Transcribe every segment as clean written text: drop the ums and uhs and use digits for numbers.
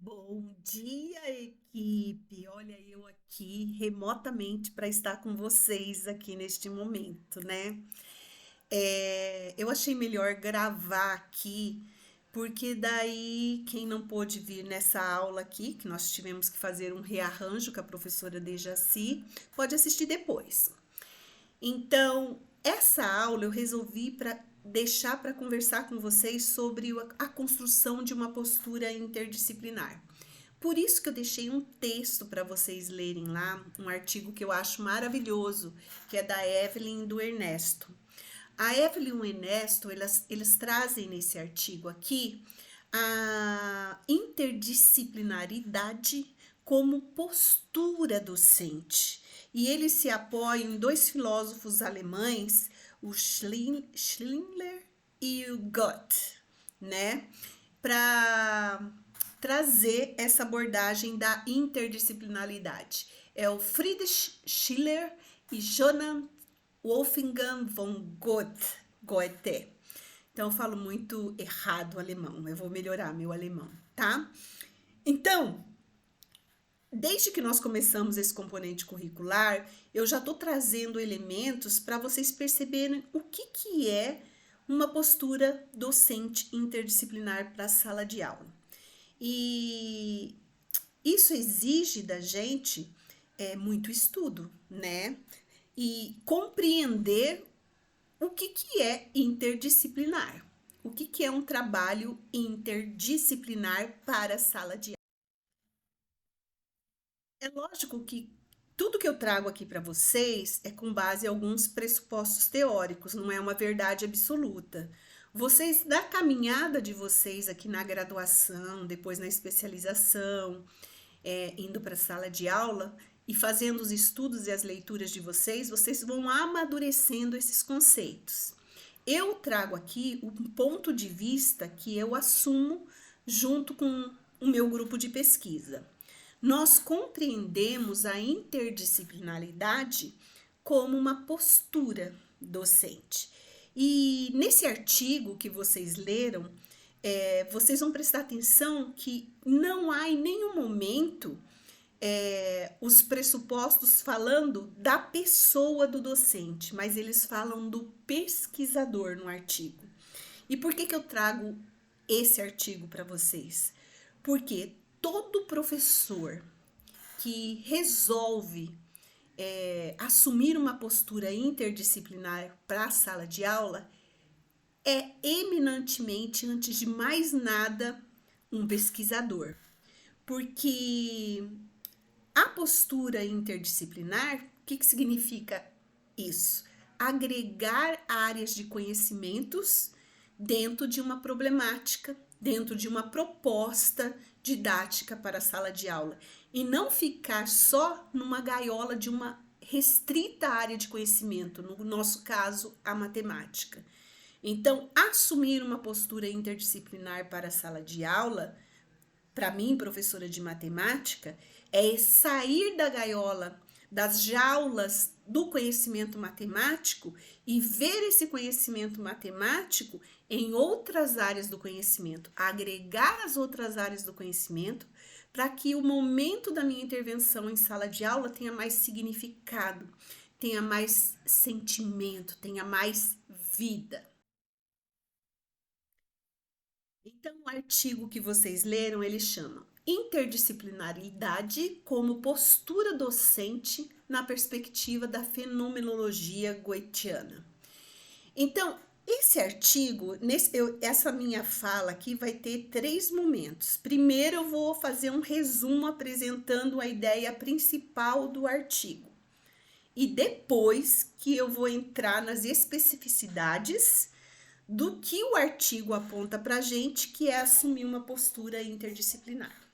Bom dia, equipe! Olha, eu aqui remotamente para estar com vocês aqui neste momento, né? Eu achei melhor gravar aqui, porque daí quem não pôde vir nessa aula aqui, que nós tivemos que fazer um rearranjo com a professora Dejaci, pode assistir depois. Então, essa aula eu resolvi para deixar para conversar com vocês sobre a construção de uma postura interdisciplinar. Por isso que eu deixei um texto para vocês lerem lá, um artigo que eu acho maravilhoso, que é da Evelyn e do Ernesto. A Evelyn e o Ernesto, eles trazem nesse artigo aqui a interdisciplinaridade como postura docente. E eles se apoiam em dois filósofos alemães, o Schindler e o Goethe, né? Para trazer essa abordagem da interdisciplinaridade. É o Friedrich Schiller e Johann Wolfgang von Goethe. Então eu falo muito errado o alemão, eu vou melhorar meu alemão, tá? Então, desde que nós começamos esse componente curricular, eu já estou trazendo elementos para vocês perceberem o que é uma postura docente interdisciplinar para a sala de aula. E isso exige da gente muito estudo, né? E compreender o que é interdisciplinar. O que é um trabalho interdisciplinar para a sala de aula. É lógico que tudo que eu trago aqui para vocês é com base em alguns pressupostos teóricos, não é uma verdade absoluta. Vocês, na caminhada de vocês aqui na graduação, depois na especialização, indo para a sala de aula e fazendo os estudos e as leituras de vocês, vocês vão amadurecendo esses conceitos. Eu trago aqui um ponto de vista que eu assumo junto com o meu grupo de pesquisa. Nós compreendemos a interdisciplinaridade como uma postura docente. E nesse artigo que vocês leram, vocês vão prestar atenção que não há em nenhum momento os pressupostos falando da pessoa do docente, mas eles falam do pesquisador no artigo. E por que eu trago esse artigo para vocês? Porque todo professor que resolve assumir uma postura interdisciplinar para a sala de aula é eminentemente, antes de mais nada, um pesquisador. Porque a postura interdisciplinar, o que significa isso? Agregar áreas de conhecimentos dentro de uma problemática, dentro de uma proposta didática para a sala de aula. E não ficar só numa gaiola de uma restrita área de conhecimento, no nosso caso, a matemática. Então, assumir uma postura interdisciplinar para a sala de aula, para mim, professora de matemática, é sair da gaiola, das jaulas do conhecimento matemático e ver esse conhecimento matemático em outras áreas do conhecimento, agregar as outras áreas do conhecimento para que o momento da minha intervenção em sala de aula tenha mais significado, tenha mais sentimento, tenha mais vida. Então, o artigo que vocês leram, ele chama Interdisciplinaridade como postura docente na perspectiva da fenomenologia goetiana. Então, esse artigo, essa minha fala aqui vai ter 3 momentos. Primeiro, eu vou fazer um resumo apresentando a ideia principal do artigo. E depois que eu vou entrar nas especificidades do que o artigo aponta para a gente, que é assumir uma postura interdisciplinar.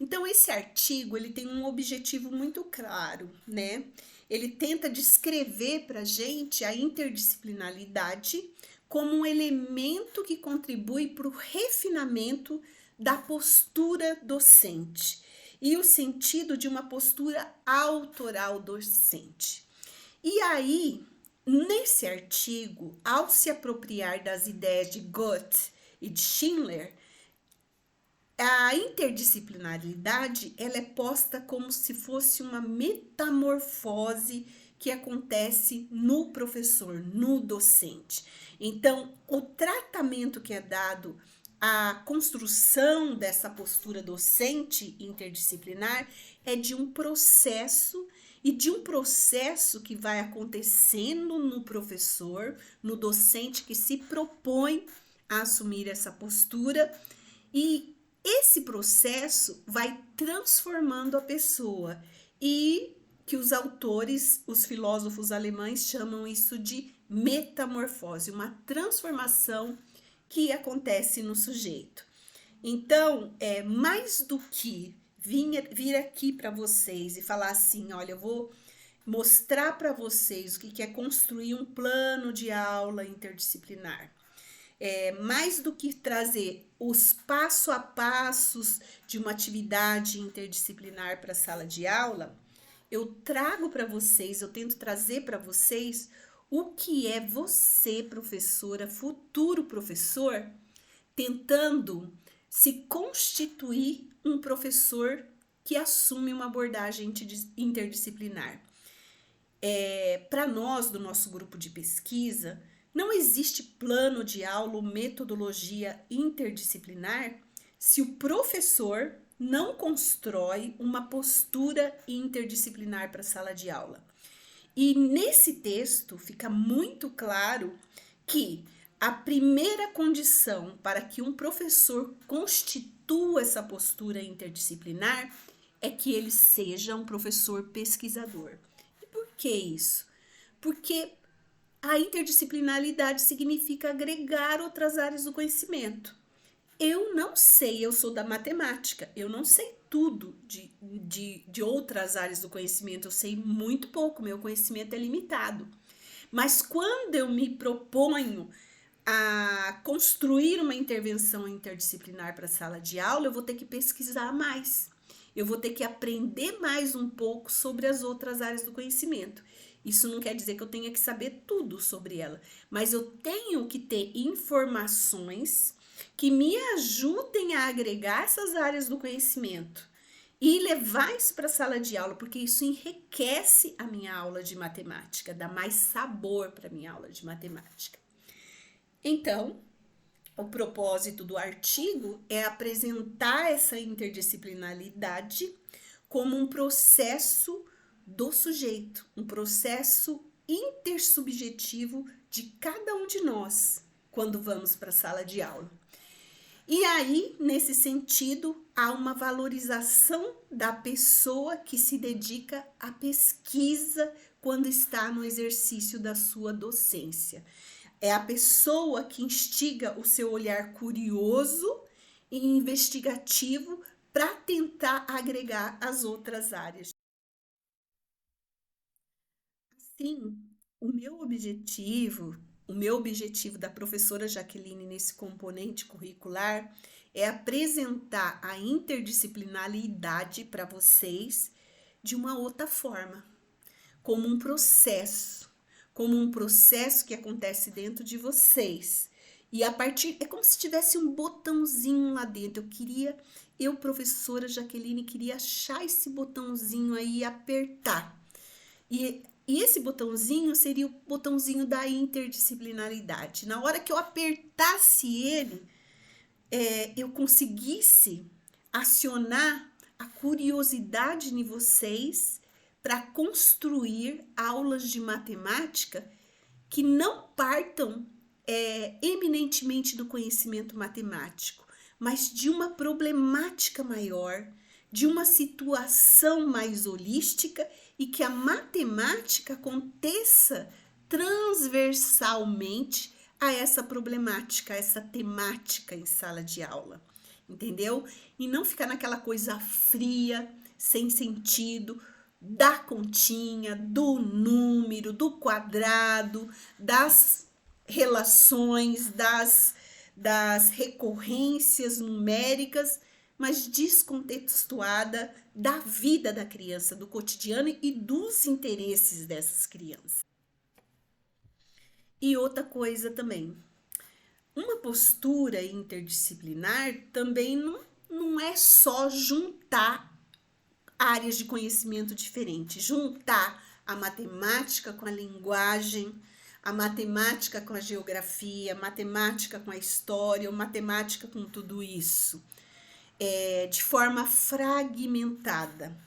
Então, esse artigo ele tem um objetivo muito claro, né? Ele tenta descrever para a gente a interdisciplinaridade como um elemento que contribui para o refinamento da postura docente e o sentido de uma postura autoral docente. E aí, nesse artigo, ao se apropriar das ideias de Goethe e de Schindler, A interdisciplinaridade, ela é posta como se fosse uma metamorfose que acontece no professor, no docente. Então, o tratamento que é dado à construção dessa postura docente interdisciplinar é de um processo e de um processo que vai acontecendo no professor, no docente que se propõe a assumir essa postura, e esse processo vai transformando a pessoa, e que os autores, os filósofos alemães chamam isso de metamorfose, uma transformação que acontece no sujeito. Então, mais do que vir aqui para vocês e falar assim, olha, eu vou mostrar para vocês o que é construir um plano de aula interdisciplinar. Mais do que trazer os passo a passos de uma atividade interdisciplinar para a sala de aula, eu trago para vocês, eu tento trazer para vocês o que é você, professora, futuro professor, tentando se constituir um professor que assume uma abordagem interdisciplinar. Para nós, do nosso grupo de pesquisa, não existe plano de aula ou metodologia interdisciplinar se o professor não constrói uma postura interdisciplinar para a sala de aula. E nesse texto fica muito claro que a primeira condição para que um professor constitua essa postura interdisciplinar é que ele seja um professor pesquisador. E por que isso? Porque a interdisciplinaridade significa agregar outras áreas do conhecimento. Eu não sei, eu sou da matemática, eu não sei tudo de outras áreas do conhecimento, eu sei muito pouco, meu conhecimento é limitado. Mas quando eu me proponho a construir uma intervenção interdisciplinar para a sala de aula, eu vou ter que pesquisar mais. Eu vou ter que aprender mais um pouco sobre as outras áreas do conhecimento. Isso não quer dizer que eu tenha que saber tudo sobre ela, mas eu tenho que ter informações que me ajudem a agregar essas áreas do conhecimento e levar isso para a sala de aula, porque isso enriquece a minha aula de matemática, dá mais sabor para a minha aula de matemática. Então, o propósito do artigo é apresentar essa interdisciplinaridade como um processo do sujeito, um processo intersubjetivo de cada um de nós quando vamos para a sala de aula. E aí, nesse sentido, há uma valorização da pessoa que se dedica à pesquisa quando está no exercício da sua docência. É a pessoa que instiga o seu olhar curioso e investigativo para tentar agregar as outras áreas. Assim, o meu objetivo da professora Jaqueline nesse componente curricular é apresentar a interdisciplinaridade para vocês de uma outra forma, como um processo que acontece dentro de vocês. E a partir, é como se tivesse um botãozinho lá dentro. Eu, professora Jaqueline, queria achar esse botãozinho aí e apertar. E esse botãozinho seria o botãozinho da interdisciplinaridade. Na hora que eu apertasse ele, eu conseguisse acionar a curiosidade em vocês para construir aulas de matemática que não partam eminentemente do conhecimento matemático, mas de uma problemática maior, de uma situação mais holística, e que a matemática aconteça transversalmente a essa problemática, a essa temática em sala de aula, entendeu? E não ficar naquela coisa fria, sem sentido, da continha, do número, do quadrado, das relações, das recorrências numéricas, mas descontextuada da vida da criança, do cotidiano e dos interesses dessas crianças. E outra coisa também, uma postura interdisciplinar também não é só juntar áreas de conhecimento diferentes, juntar a matemática com a linguagem, a matemática com a geografia, a matemática com a história, a matemática com tudo isso, de forma fragmentada.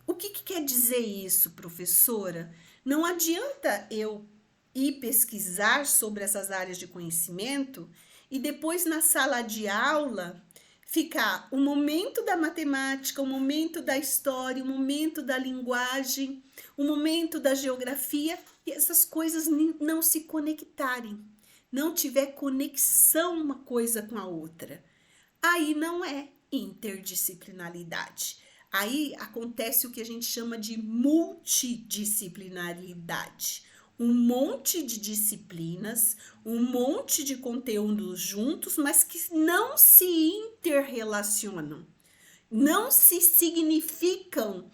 O que quer dizer isso, professora? Não adianta eu ir pesquisar sobre essas áreas de conhecimento e depois na sala de aula ficar o momento da matemática, o momento da história, o momento da linguagem, o momento da geografia e essas coisas não se conectarem, não tiver conexão uma coisa com a outra. Aí não é interdisciplinaridade. Aí acontece o que a gente chama de multidisciplinaridade. Um monte de disciplinas, um monte de conteúdos juntos, mas que não se interrelacionam, não se significam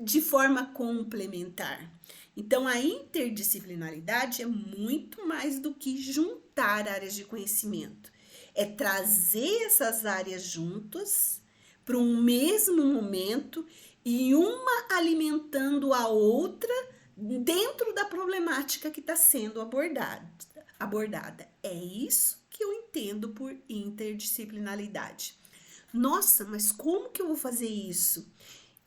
de forma complementar. Então, a interdisciplinaridade é muito mais do que juntar áreas de conhecimento. É trazer essas áreas juntas para um mesmo momento e uma alimentando a outra dentro da problemática que está sendo abordada. É isso que eu entendo por interdisciplinaridade. Nossa, mas como que eu vou fazer isso?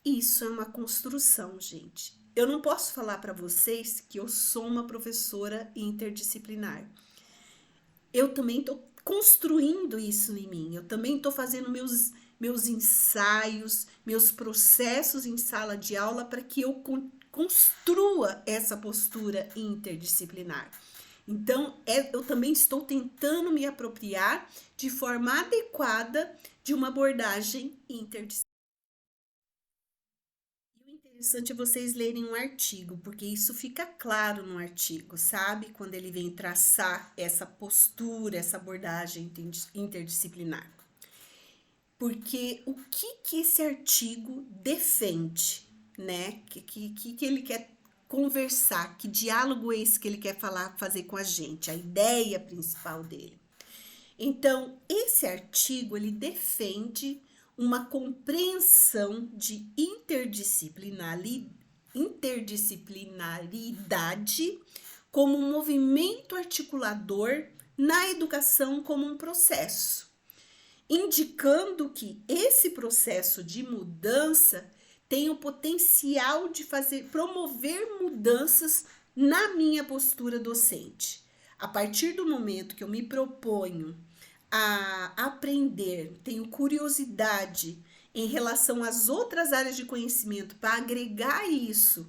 Isso é uma construção, gente. Eu não posso falar para vocês que eu sou uma professora interdisciplinar. Eu também estou construindo isso em mim. Eu também estou fazendo meus ensaios, meus processos em sala de aula para que eu construa essa postura interdisciplinar. Então, eu também estou tentando me apropriar de forma adequada de uma abordagem interdisciplinar. E o interessante é vocês lerem um artigo, porque isso fica claro no artigo, sabe? Quando ele vem traçar essa postura, essa abordagem interdisciplinar. Porque o que esse artigo defende, né? Que ele quer conversar, que diálogo é esse que ele quer fazer com a gente, a ideia principal dele. Então, esse artigo, ele defende uma compreensão de interdisciplinaridade como um movimento articulador na educação como um processo, indicando que esse processo de mudança tem o potencial de promover mudanças na minha postura docente. A partir do momento que eu me proponho a aprender, tenho curiosidade em relação às outras áreas de conhecimento para agregar isso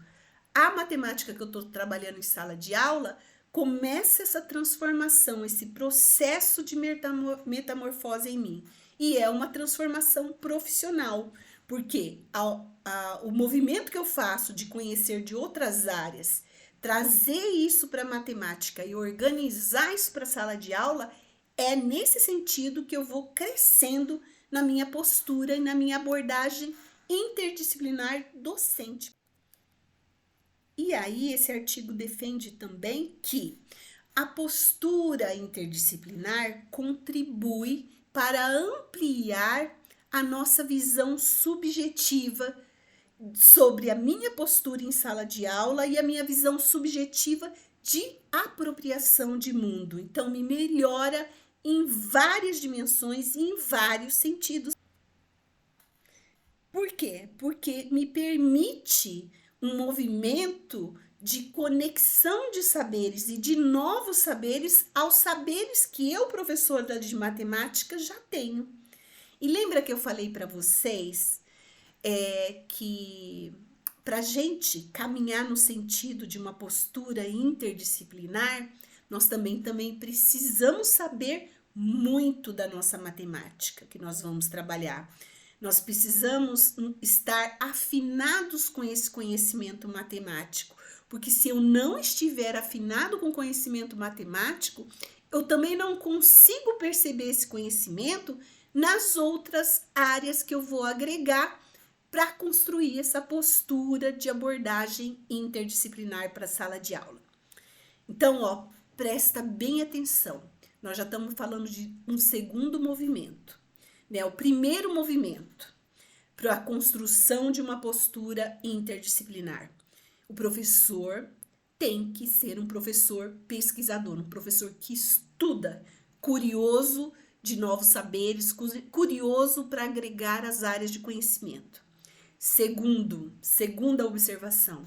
à matemática que eu estou trabalhando em sala de aula, começa essa transformação, esse processo de metamorfose em mim. E é uma transformação profissional, porque o movimento que eu faço de conhecer de outras áreas, trazer isso para a matemática e organizar isso para a sala de aula, é nesse sentido que eu vou crescendo na minha postura e na minha abordagem interdisciplinar docente. E aí, esse artigo defende também que a postura interdisciplinar contribui para ampliar a nossa visão subjetiva sobre a minha postura em sala de aula e a minha visão subjetiva de apropriação de mundo. Então, me melhora em várias dimensões e em vários sentidos. Por quê? Porque me permite um movimento de conexão de saberes e de novos saberes aos saberes que eu, professora de matemática, já tenho. E lembra que eu falei para vocês que para a gente caminhar no sentido de uma postura interdisciplinar, nós também precisamos saber muito da nossa matemática que nós vamos trabalhar. Nós precisamos estar afinados com esse conhecimento matemático, porque se eu não estiver afinado com o conhecimento matemático, eu também não consigo perceber esse conhecimento nas outras áreas que eu vou agregar para construir essa postura de abordagem interdisciplinar para a sala de aula. Então, presta bem atenção. Nós já estamos falando de um segundo movimento, né? O primeiro movimento para a construção de uma postura interdisciplinar. O professor tem que ser um professor pesquisador, um professor que estuda, curioso de novos saberes, curioso para agregar as áreas de conhecimento. Segunda observação,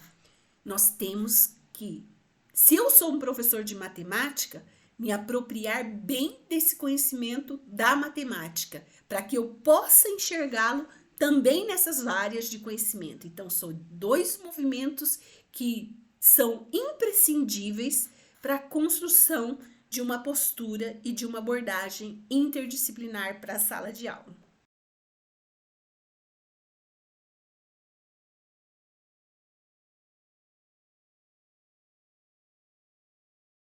nós temos que, se eu sou um professor de matemática, me apropriar bem desse conhecimento da matemática, para que eu possa enxergá-lo também nessas áreas de conhecimento. Então, são dois movimentos que são imprescindíveis para a construção de uma postura e de uma abordagem interdisciplinar para a sala de aula.